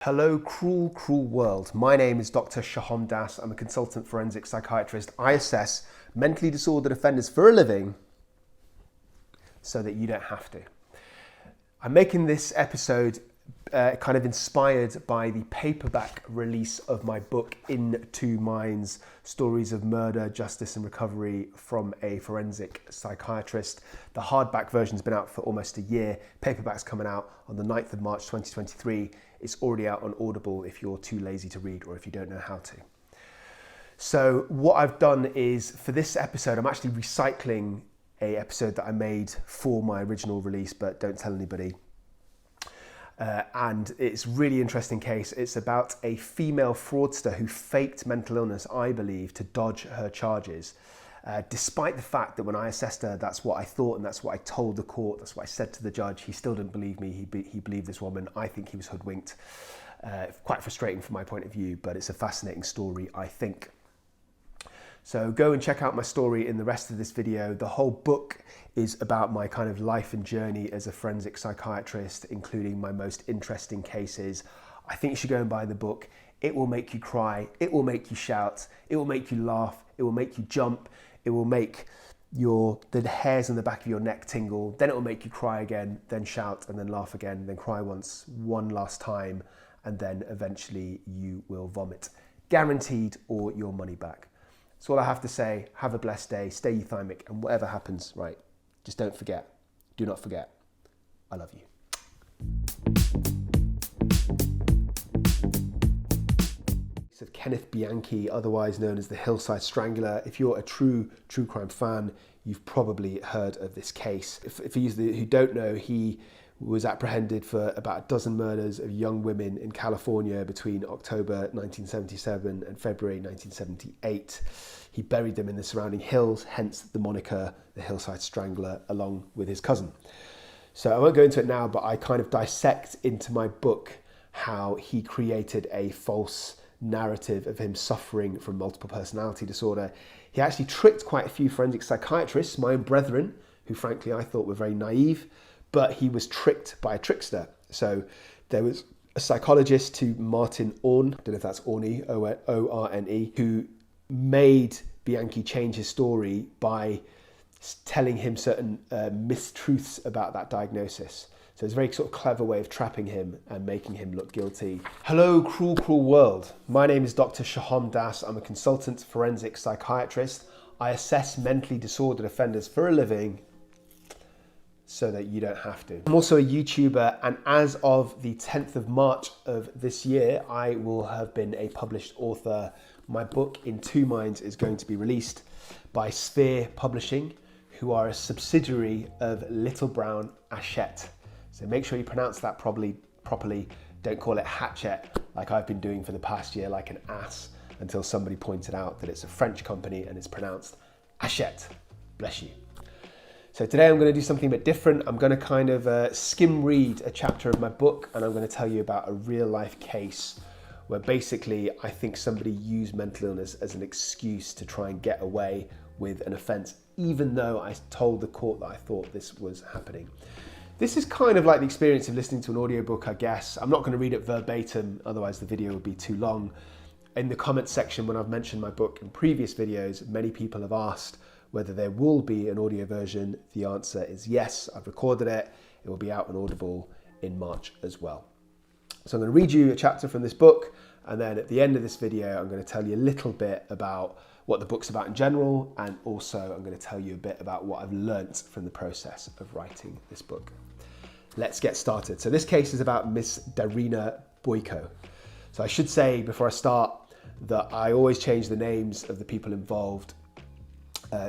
Hello, cruel, cruel world. My name is Dr. Sohom. I'm a consultant forensic psychiatrist. I assess mentally disordered offenders for a living so that you don't have to. I'm making this episode kind of inspired by the paperback release of my book, 𝐸2 Stories of Murder, Justice and Recovery from a Forensic Psychiatrist. The hardback version's been out for almost a year. Paperback's coming out on the 9th of March 2023. It's already out on Audible if you're too lazy to read or if you don't know how to. So what I've done is, for this episode, I'm actually recycling an episode that I made for my original release, but don't tell anybody. And it's a really interesting case. It's about a female fraudster who faked mental illness, I believe, to dodge her charges. Despite the fact that when I assessed her, that's what I thought and that's what I told the court, that's what I said to the judge. He still didn't believe me. He believed this woman. I think he was hoodwinked. Quite frustrating from my point of view, but it's a fascinating story, I think. So go and check out my story in the rest of this video. The whole book is about my kind of life and journey as a forensic psychiatrist, including my most interesting cases. I think you should go and buy the book. It will make you cry. It will make you shout. It will make you laugh. It will make you jump. It will make the hairs on the back of your neck tingle. Then it will make you cry again, then shout, and then laugh again, then cry once, one last time, and then eventually you will vomit. Guaranteed, or your money back. That's all I have to say. Have a blessed day. Stay euthymic, and whatever happens, right, just don't forget. Do not forget. I love you. Of �Kenneth otherwise known as the Hillside Strangler. If you're a true crime fan, you've probably heard of this case. For you who don't know, he was apprehended for about a dozen murders of young women in California between October 1977 and February 1978. He buried them in the surrounding hills, hence the moniker, the Hillside Strangler, along with his cousin. So I won't go into it now, but I kind of dissect into my book how he created a false narrative of him suffering from multiple personality disorder. He actually tricked quite a few forensic psychiatrists, my own brethren, who frankly I thought were very naive, but he was tricked by a trickster. So there was a psychologist to Martin Orne, I don't know if that's Orne, O-R-N-E, who made Bianchi change his story by telling him certain mistruths about that diagnosis. So it's a very sort of clever way of trapping him and making him look guilty. Hello, cruel, cruel world. My name is Dr. Sohom. I'm a consultant forensic psychiatrist. I assess mentally disordered offenders for a living so that you don't have to. I'm also a YouTuber, and as of the 10th of March of this year, I will have been a published author. My book, 𝐸2 is going to be released by 𝐕𝐢 Publishing, who are a subsidiary of Little Brown Hachette. So make sure you pronounce that properly. Don't call it Hachette like I've been doing for the past year like an ass, until somebody pointed out that it's a French company and it's pronounced Hachette. Bless you. So today I'm going to do something a bit different. I'm going to kind of skim read a chapter of my book, and I'm going to tell you about a real life case where basically I think somebody used mental illness as an excuse to try and get away with an offence, even though I told the court that I thought this was happening. This is kind of like the experience of listening to an audiobook, I guess. I'm not going to read it verbatim, otherwise the video would be too long. In the comments section, when I've mentioned my book in previous videos, many people have asked whether there will be an audio version. The answer is yes. I've recorded it. It will be out on Audible in March as well. So I'm going to read you a chapter from this book, and then at the end of this video, I'm going to tell you a little bit about what the book's about in general, and also I'm going to tell you a bit about what I've learnt from the process of writing this book. Let's get started. So this case is about Miss Darina Boyko. So I should say before I start that I always change the names of the people involved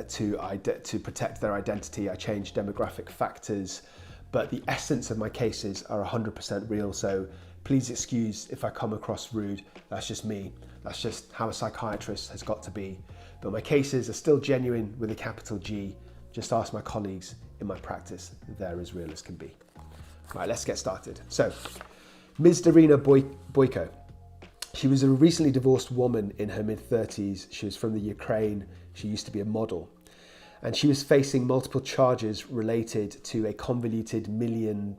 to protect their identity. I change demographic factors, but the essence of my cases are 100% real. So please excuse if I come across rude. That's just me. That's just how a psychiatrist has got to be. But my cases are still genuine with a capital G. Just ask my colleagues in my practice. They're as real as can be. Right, let's get started. So, Ms. Darina Boyko. She was a recently divorced woman in her mid-30s. She was from the Ukraine. She used to be a model. And she was facing multiple charges related to a convoluted £1 million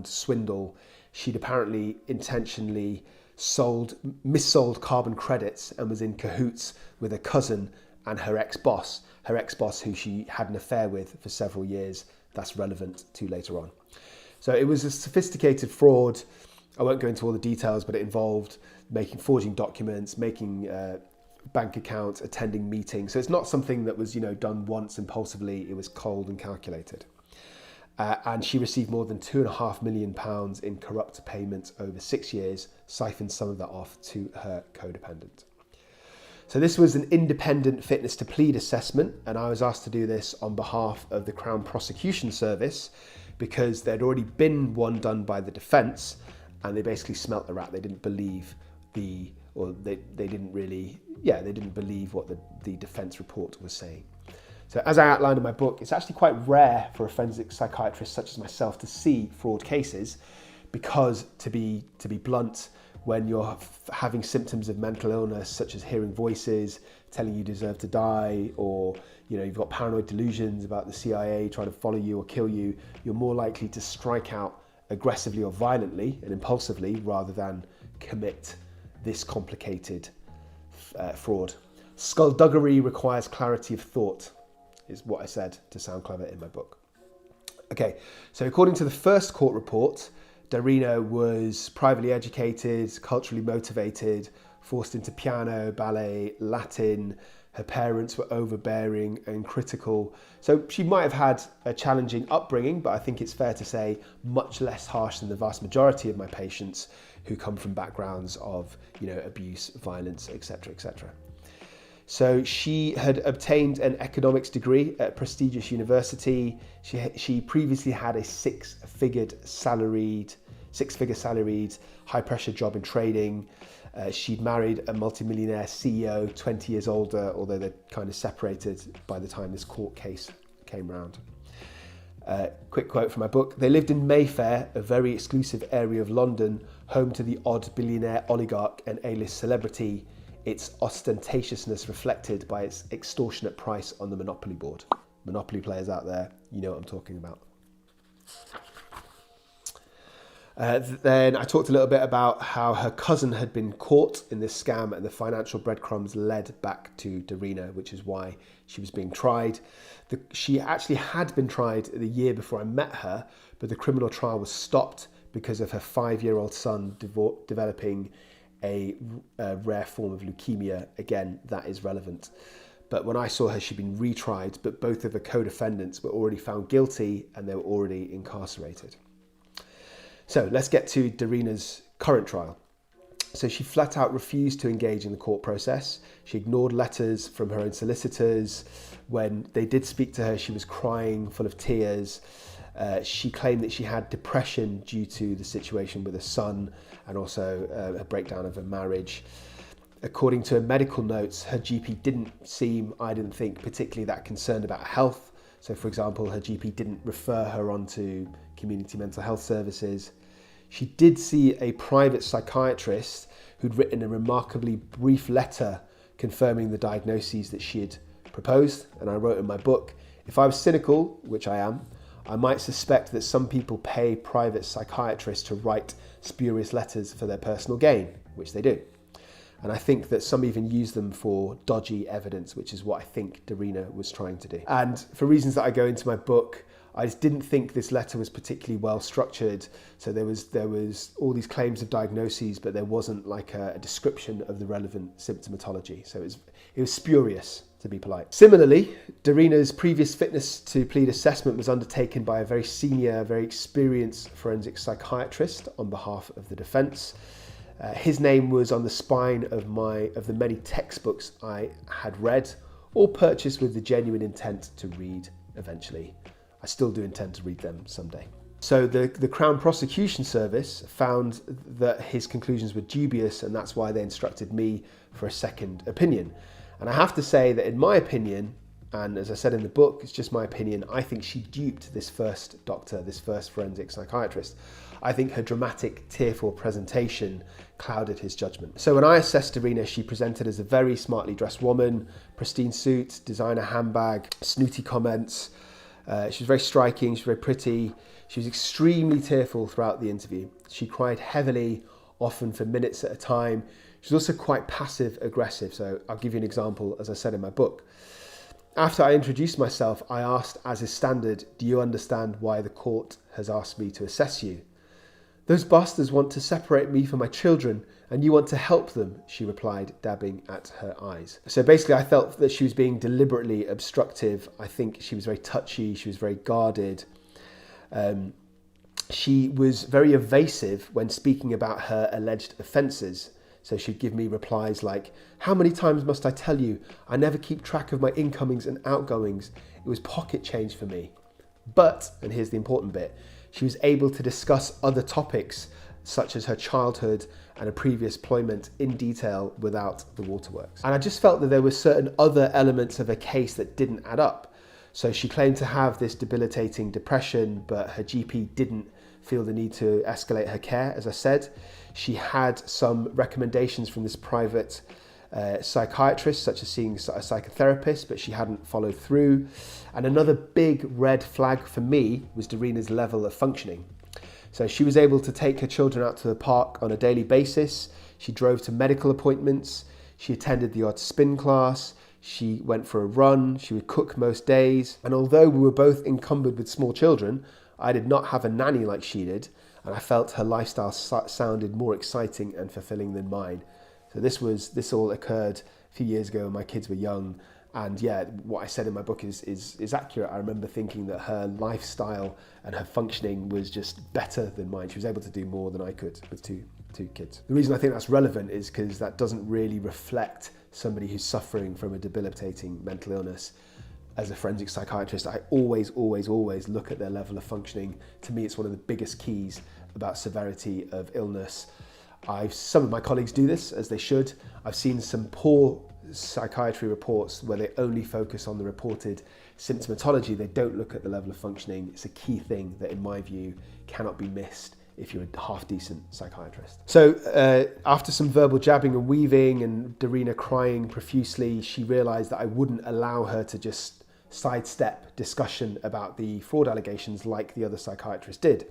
swindle. She'd apparently intentionally missold carbon credits and was in cahoots with a cousin and her ex-boss who she had an affair with for several years. That's relevant to later on. So it was a sophisticated fraud. I won't go into all the details, but it involved forging documents, making bank accounts, attending meetings. So it's not something that was, done once impulsively. It was cold and calculated. And she received more than £2.5 million in corrupt payments over 6 years, siphoned some of that off to her codependent. So this was an independent fitness to plead assessment, and I was asked to do this on behalf of the Crown Prosecution Service because there'd already been one done by the defence, and they basically smelt the rat. They didn't believe they didn't believe what the defence report was saying. So as I outlined in my book, it's actually quite rare for a forensic psychiatrist such as myself to see fraud cases because, to be blunt, when you're having symptoms of mental illness such as hearing voices, telling you deserve to die, or you've got paranoid delusions about the CIA trying to follow you or kill you, you're more likely to strike out aggressively or violently and impulsively rather than commit this complicated fraud. Skullduggery requires clarity of thought, is what I said to sound clever in my book. Okay, so according to the first court report, Darina was privately educated, culturally motivated, forced into piano, ballet, Latin. Her parents were overbearing and critical. So she might have had a challenging upbringing, but I think it's fair to say much less harsh than the vast majority of my patients who come from backgrounds of, abuse, violence, etc., etc. So she had obtained an economics degree at a prestigious university. She previously had a six-figure salaried, high-pressure job in trading. She'd married a multimillionaire CEO, 20 years older, although they're kind of separated by the time this court case came round. Quick quote from my book. They lived in Mayfair, a very exclusive area of London, home to the odd billionaire oligarch and A-list celebrity, its ostentatiousness reflected by its extortionate price on the Monopoly board. Monopoly players out there, you know what I'm talking about. Then I talked a little bit about how her cousin had been caught in this scam and the financial breadcrumbs led back to Darina, which is why she was being tried. She actually had been tried the year before I met her, but the criminal trial was stopped because of her 5-year-old son developing a rare form of leukemia. Again, that is relevant. But when I saw her, she'd been retried, but both of the co-defendants were already found guilty and they were already incarcerated. So let's get to Darina's current trial. So she flat out refused to engage in the court process. She ignored letters from her own solicitors. When they did speak to her, she was crying, full of tears. She claimed that she had depression due to the situation with her son and also a breakdown of her marriage. According to her medical notes, her GP didn't seem, I didn't think, particularly that concerned about her health. So, for example, her GP didn't refer her on to community mental health services. She did see a private psychiatrist who'd written a remarkably brief letter confirming the diagnoses that she had proposed. And I wrote in my book, if I was cynical, which I am, I might suspect that some people pay private psychiatrists to write spurious letters for their personal gain, which they do. And I think that some even use them for dodgy evidence, which is what I think Darina was trying to do. And for reasons that I go into my book, I just didn't think this letter was particularly well structured. So there was all these claims of diagnoses, but there wasn't like a description of the relevant symptomatology. So it was spurious, to be polite. Similarly, Darina's previous fitness to plead assessment was undertaken by a very senior, very experienced forensic psychiatrist on behalf of the defence. His name was on the spine of the many textbooks I had read or purchased with the genuine intent to read eventually. I still do intend to read them someday. So the Crown Prosecution Service found that his conclusions were dubious, and that's why they instructed me for a second opinion. And I have to say that in my opinion, and as I said in the book, it's just my opinion, I think she duped this first doctor, this first forensic psychiatrist. I think her dramatic, tearful presentation clouded his judgment. So when I assessed Darina, she presented as a very smartly dressed woman, pristine suit, designer handbag, snooty comments. She was very striking, she was very pretty. She was extremely tearful throughout the interview. She cried heavily, often for minutes at a time. She was also quite passive aggressive. So I'll give you an example, as I said in my book. After I introduced myself, I asked, as is standard, do you understand why the court has asked me to assess you? Those bastards want to separate me from my children and you want to help them, she replied, dabbing at her eyes. So basically I felt that she was being deliberately obstructive. I think she was very touchy, she was very guarded. She was very evasive when speaking about her alleged offences. So she'd give me replies like, how many times must I tell you? I never keep track of my incomings and outgoings. It was pocket change for me. But, and here's the important bit, she was able to discuss other topics such as her childhood and a previous employment in detail without the waterworks. And I just felt that there were certain other elements of her case that didn't add up. So she claimed to have this debilitating depression, but her GP didn't feel the need to escalate her care, as I said. She had some recommendations from this private psychiatrist, such as seeing a psychotherapist, but she hadn't followed through. And another big red flag for me was Darina's level of functioning. So she was able to take her children out to the park on a daily basis. She drove to medical appointments. She attended the odd spin class. She went for a run. She would cook most days. And although we were both encumbered with small children, I did not have a nanny like she did. And I felt her lifestyle sounded more exciting and fulfilling than mine. So this all occurred a few years ago when my kids were young. And yeah, what I said in my book is accurate. I remember thinking that her lifestyle and her functioning was just better than mine. She was able to do more than I could with two kids. The reason I think that's relevant is because that doesn't really reflect somebody who's suffering from a debilitating mental illness. As a forensic psychiatrist, I always look at their level of functioning. To me, it's one of the biggest keys about severity of illness. Some of my colleagues do this, as they should. I've seen some poor psychiatry reports where they only focus on the reported symptomatology. They don't look at the level of functioning. It's a key thing that, in my view, cannot be missed if you're a half-decent psychiatrist. So after some verbal jabbing and weaving and Darina crying profusely, she realised that I wouldn't allow her to just sidestep discussion about the fraud allegations like the other psychiatrist did.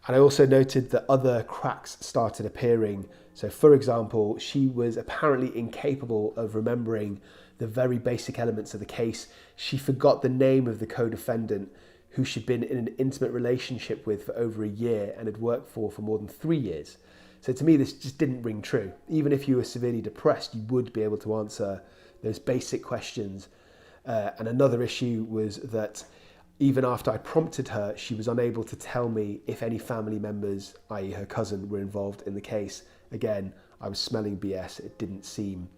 And I also noted that other cracks started appearing. So for example, she was apparently incapable of remembering the very basic elements of the case. She forgot the name of the co-defendant, who she'd been in an intimate relationship with for over a year and had worked for more than 3 years. So to me, this just didn't ring true. Even if you were severely depressed, you would be able to answer those basic questions. And another issue was that even after I prompted her, she was unable to tell me if any family members, i.e. her cousin, were involved in the case. Again, I was smelling BS. It didn't seem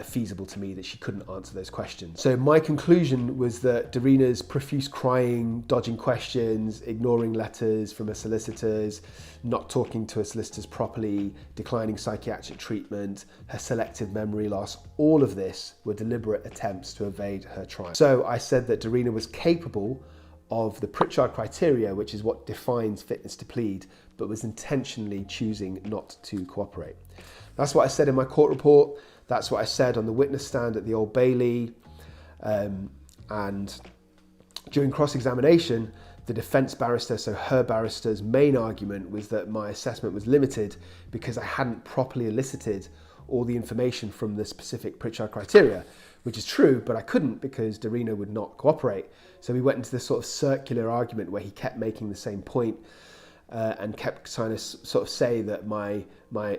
feasible to me that she couldn't answer those questions. So my conclusion was that Darina's profuse crying, dodging questions, ignoring letters from her solicitors, not talking to her solicitors properly, declining psychiatric treatment, her selective memory loss, all of this were deliberate attempts to evade her trial. So I said that Darina was capable of the Pritchard criteria, which is what defines fitness to plead, but was intentionally choosing not to cooperate. That's what I said in my court report. That's what I said on the witness stand at the Old Bailey. And during cross-examination, the defence barrister, so her barrister's main argument was that my assessment was limited because I hadn't properly elicited all the information from the specific Pritchard criteria, which is true, but I couldn't because Darina would not cooperate. So we went into this sort of circular argument where he kept making the same point and kept trying to sort of say that my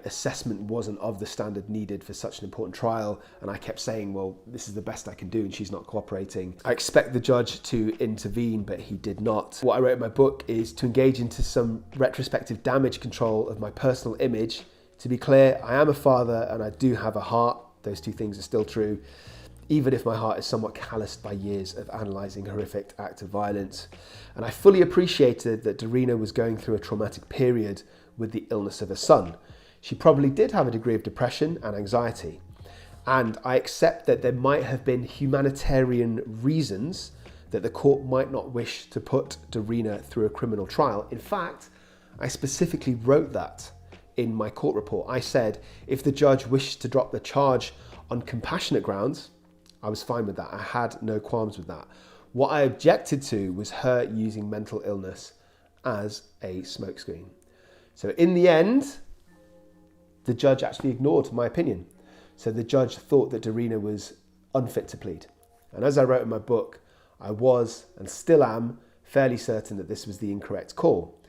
assessment wasn't of the standard needed for such an important trial. And I kept saying, well, this is the best I can do and she's not cooperating. I expect the judge to intervene, but he did not. What I wrote in my book is to engage into some retrospective damage control of my personal image. To be clear, I am a father and I do have a heart. Those two things are still true, even if my heart is somewhat calloused by years of analysing horrific acts of violence. And I fully appreciated that Darina was going through a traumatic period with the illness of her son. She probably did have a degree of depression and anxiety. And I accept that there might have been humanitarian reasons that the court might not wish to put Darina through a criminal trial. In fact, I specifically wrote that in my court report. I said, if the judge wished to drop the charge on compassionate grounds, I was fine with that. I had no qualms with that. What I objected to was her using mental illness as a smokescreen. So in the end, the judge actually ignored my opinion. So the judge thought that 𝐸𝐸𝐻 was unfit to plead. And as I wrote in my book, I was and still am fairly certain that this was the incorrect call.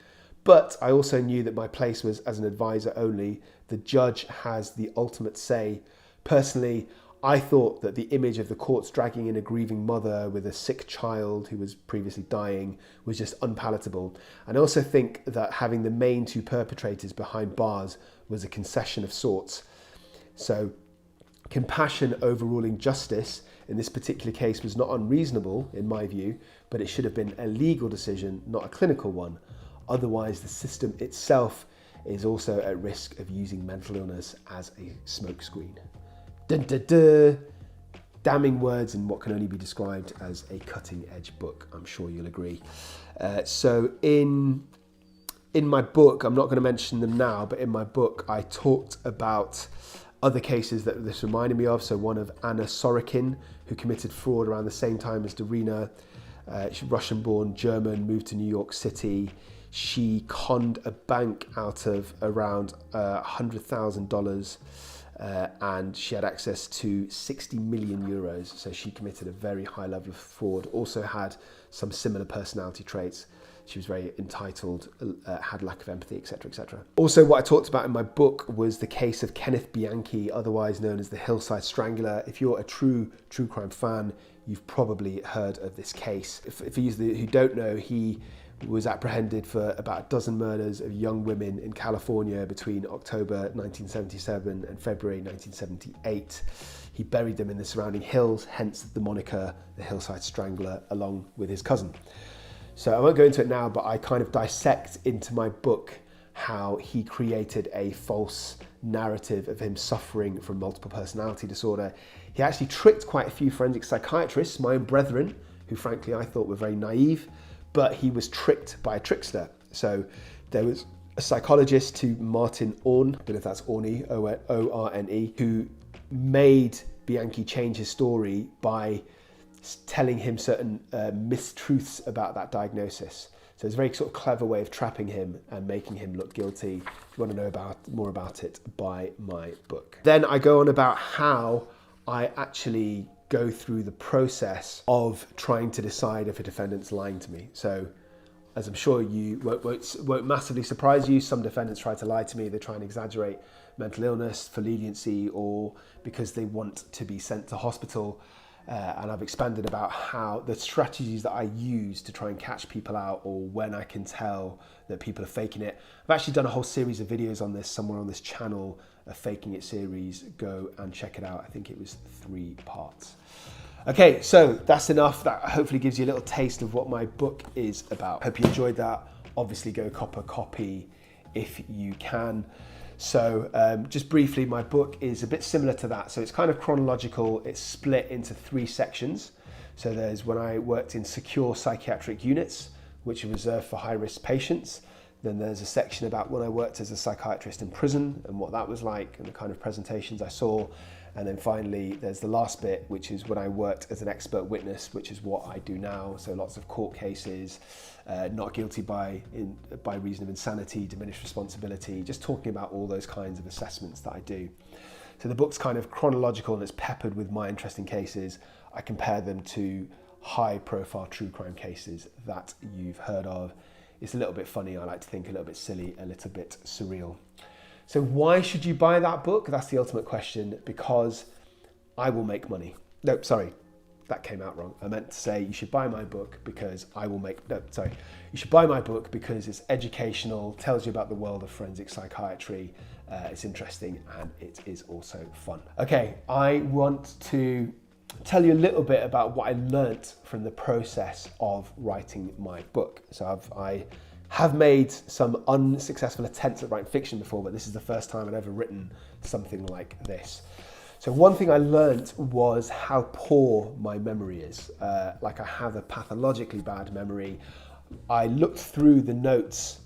But I also knew that my place was as an advisor only. The judge has the ultimate say. Personally, I thought that the image of the courts dragging in a grieving mother with a sick child who was previously dying was just unpalatable. And I also think that having the main two perpetrators behind bars was a concession of sorts. So compassion overruling justice in this particular case was not unreasonable in my view, but it should have been a legal decision, not a clinical one. Otherwise, the system itself is also at risk of using mental illness as a smokescreen. Dun, dun, dun. Damning words in what can only be described as a cutting-edge book. I'm sure you'll agree. So in my book, I'm not going to mention them now, but in my book, I talked about other cases that this reminded me of. So one of Anna Sorokin, who committed fraud around the same time as 𝐸𝐸𝐻. She's Russian-born German, moved to New York City. She conned a bank out of around $100,000 and she had access to 60 million euros. So she committed a very high level of fraud, also had some similar personality traits. She was very entitled, had lack of empathy, etc., etc. Also, what I talked about in my book was the case of �Kenneth otherwise known as the Hillside Strangler. If you're a true crime fan, you've probably heard of this case. For you who don't know, he was apprehended for about a dozen murders of young women in California between October 1977 and February 1978. He buried them in the surrounding hills, hence the moniker, the Hillside Strangler, along with his cousin. So I won't go into it now, but I kind of dissect into my book how he created a false narrative of him suffering from multiple personality disorder. He actually tricked quite a few forensic psychiatrists, my own brethren, who frankly I thought were very naive, but he was tricked by a trickster. So there was a psychologist to Martin Orne, I don't know if that's Orne, O-R-N-E, who made Bianchi change his story by telling him certain mistruths about that diagnosis. So it's a very sort of clever way of trapping him and making him look guilty. If you want to know more about it, buy my book. Then I go on about how I actually go through the process of trying to decide if a defendant's lying to me. So as I'm sure you won't massively surprise you, some defendants try to lie to me. They try and exaggerate mental illness for leniency or because they want to be sent to hospital. And I've expanded about how the strategies that I use to try and catch people out, or when I can tell that people are faking it. I've actually done a whole series of videos on this somewhere on this channel, a Faking It series. Go and check it out. I think it was 3 parts. Okay, so that's enough. That hopefully gives you a little taste of what my book is about. Hope you enjoyed that. Obviously go cop a copy if you can. So just briefly, my book is a bit similar to that. So it's kind of chronological. It's split into 3 sections. So there's when I worked in secure psychiatric units, which are reserved for high-risk patients. Then there's a section about when I worked as a psychiatrist in prison and what that was like and the kind of presentations I saw. And then finally, there's the last bit, which is when I worked as an expert witness, which is what I do now. So lots of court cases, not guilty by reason of insanity, diminished responsibility, just talking about all those kinds of assessments that I do. So the book's kind of chronological and it's peppered with my interesting cases. I compare them to high-profile true crime cases that you've heard of. It's a little bit funny, I like to think, a little bit silly, a little bit surreal. So why should you buy that book? That's the ultimate question. Because I will make money. No, sorry, that came out wrong. I meant to say you should buy my book because I will make, no, sorry. You should buy my book because it's educational, tells you about the world of forensic psychiatry. It's interesting and it is also fun. Okay, I want to tell you a little bit about what I learnt from the process of writing my book. So I have made some unsuccessful attempts at writing fiction before, but this is the first time I've ever written something like this. So one thing I learnt was how poor my memory is. Like I have a pathologically bad memory. I looked through the notes,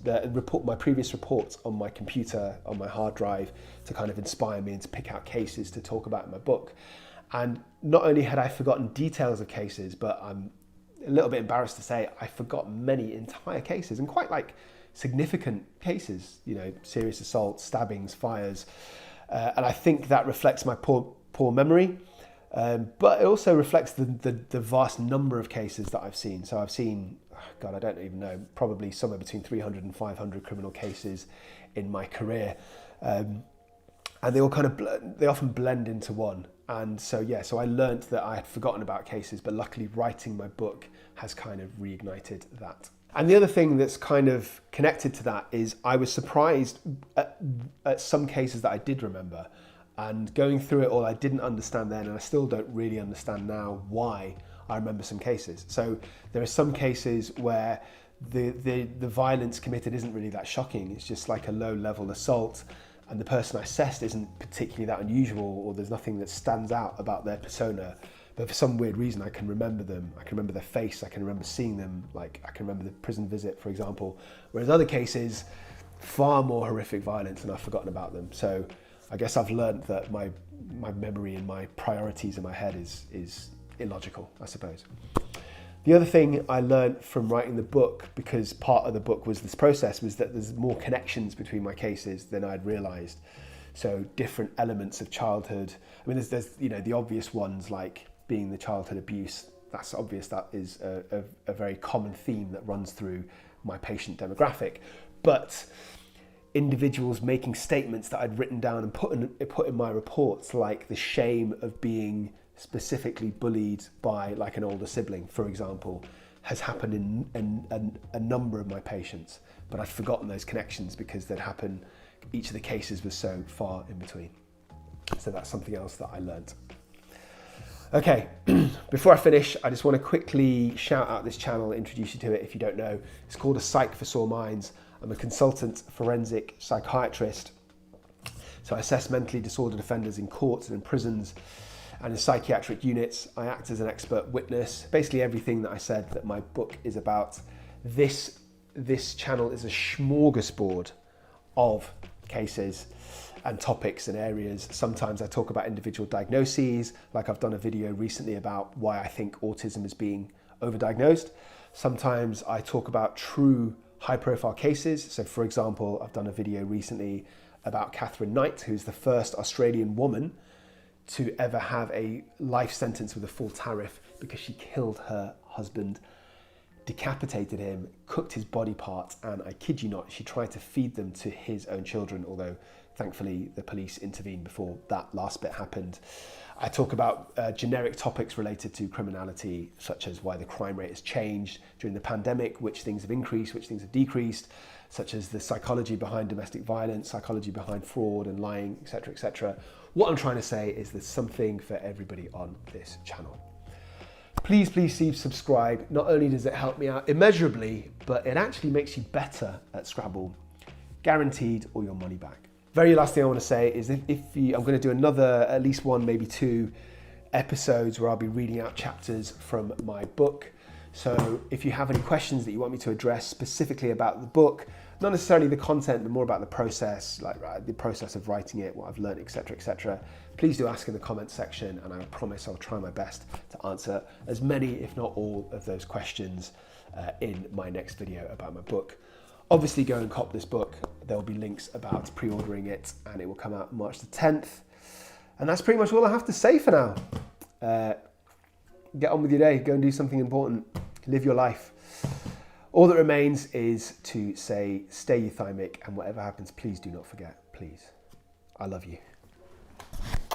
my previous reports on my computer, on my hard drive, to kind of inspire me and to pick out cases to talk about in my book. And not only had I forgotten details of cases, but I'm a little bit embarrassed to say I forgot many entire cases, and quite like significant cases, you know, serious assaults, stabbings, fires. And I think that reflects my poor memory, but it also reflects the vast number of cases that I've seen. So I've seen, God, I don't even know, probably somewhere between 300 and 500 criminal cases in my career. And they all they often blend into one. And so, yeah, so I learned that I had forgotten about cases, but luckily writing my book has kind of reignited that. And the other thing that's kind of connected to that is I was surprised at some cases that I did remember. And going through it all, I didn't understand then, and I still don't really understand now why I remember some cases. So there are some cases where the violence committed isn't really that shocking. It's just like a low-level assault, and the person I assessed isn't particularly that unusual, or there's nothing that stands out about their persona. But for some weird reason, I can remember them. I can remember their face. I can remember seeing them. Like, I can remember the prison visit, for example. Whereas other cases, far more horrific violence, and I've forgotten about them. So I guess I've learned that my memory and my priorities in my head is illogical, I suppose. The other thing I learned from writing the book, because part of the book was this process, was that there's more connections between my cases than I'd realised. So different elements of childhood. I mean, there's you know, the obvious ones like being the childhood abuse. That's obvious. That is a very common theme that runs through my patient demographic. But individuals making statements that I'd written down and put in my reports, like the shame of being specifically bullied by like an older sibling, for example, has happened in a number of my patients, but I'd forgotten those connections because they'd happened, each of the cases was so far in between. So that's something else that I learned. Okay, before I finish, I just want to quickly shout out this channel, introduce you to it if you don't know. It's called A Psych for Sore Minds. I'm a consultant forensic psychiatrist. So I assess mentally disordered offenders in courts and in prisons and in psychiatric units. I act as an expert witness. Basically everything that I said that my book is about. This channel is a smorgasbord of cases and topics and areas. Sometimes I talk about individual diagnoses, like I've done a video recently about why I think autism is being overdiagnosed. Sometimes I talk about true high-profile cases. So for example, I've done a video recently about Catherine Knight, who's the first Australian woman to ever have a life sentence with a full tariff because she killed her husband, decapitated him, cooked his body parts, and I kid you not, she tried to feed them to his own children, although thankfully the police intervened before that last bit happened. I talk about generic topics related to criminality, such as why the crime rate has changed during the pandemic, which things have increased, which things have decreased, such as the psychology behind domestic violence, psychology behind fraud and lying, etc., etc. What I'm trying to say is there's something for everybody on this channel. Please subscribe. Not only does it help me out immeasurably, but it actually makes you better at Scrabble. Guaranteed all your money back. Very last thing I want to say is I'm going to do another, at least one, maybe two episodes where I'll be reading out chapters from my book. So if you have any questions that you want me to address specifically about the book, not necessarily the content, but more about the process, like the process of writing it, what I've learned, etc., etc., please do ask in the comments section, and I promise I'll try my best to answer as many, if not all, of those questions in my next video about my book. Obviously, go and cop this book. There will be links about pre-ordering it, and it will come out March the 10th. And that's pretty much all I have to say for now. Get on with your day. Go and do something important. Live your life. All that remains is to say, stay 𝐕𝐢𝐝, and whatever happens, please do not forget. Please. I love you.